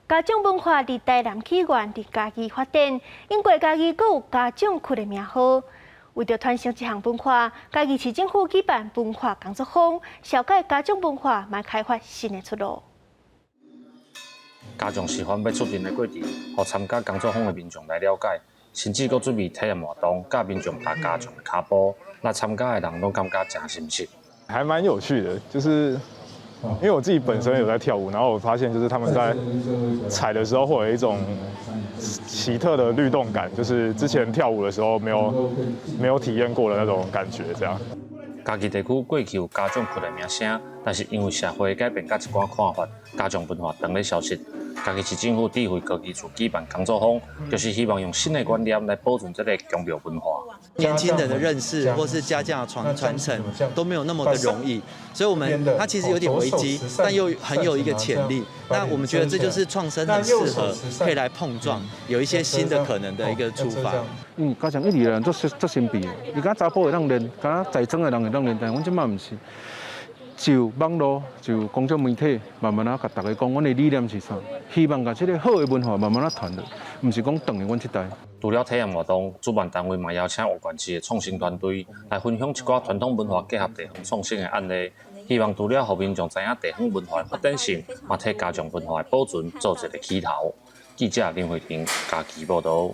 家长文化伫台南起源伫家己发展，因为家己阁有家长区的名号。为着传承这项文化，家己市政府举办文化工作坊，小解家长文化，嘛开发新的出路。家长示范要出阵的过程，互参加工作坊的民众来了解，甚至阁准备体验活动，教民众踏家长的脚步，那参加的人拢感觉真新鲜。还蛮有趣的，就是因为我自己本身有在跳舞，然后我发现就是他们在踩的时候会有一种奇特的律动感，就是之前跳舞的时候没有体验过的那种感觉，这样。家己地区过去有家长区的名声，但是因为社会改变甲一寡看法，家长文化当咧消失。家己市政府智慧科技处举办工作坊，就是希望用新的观念来保存这个强庙文化。年轻人的认识或是家教传承都没有那么的容易，所以它其实有点危机，但又很有一个潜力。那我们觉得这就是创生很适合，可以来碰撞，有一些新的可能的一个出发。家长一直人做新币的，而家查甫会当练，敢在庄的人会当练，但阮即摆唔是。就网络、就公众媒体，慢慢啊，甲大家讲，阮的理念是啥？希望甲这个好的文化慢慢啊传落，唔是讲等于阮这代。除了体验活动，主办单位嘛邀请有关系的创新团队来分享一寡传统文化结合地方创新的案例，希望除了互民众知影地方文化的发展性，嘛替家长文化的保存做一个起头。记者林慧婷家己报道。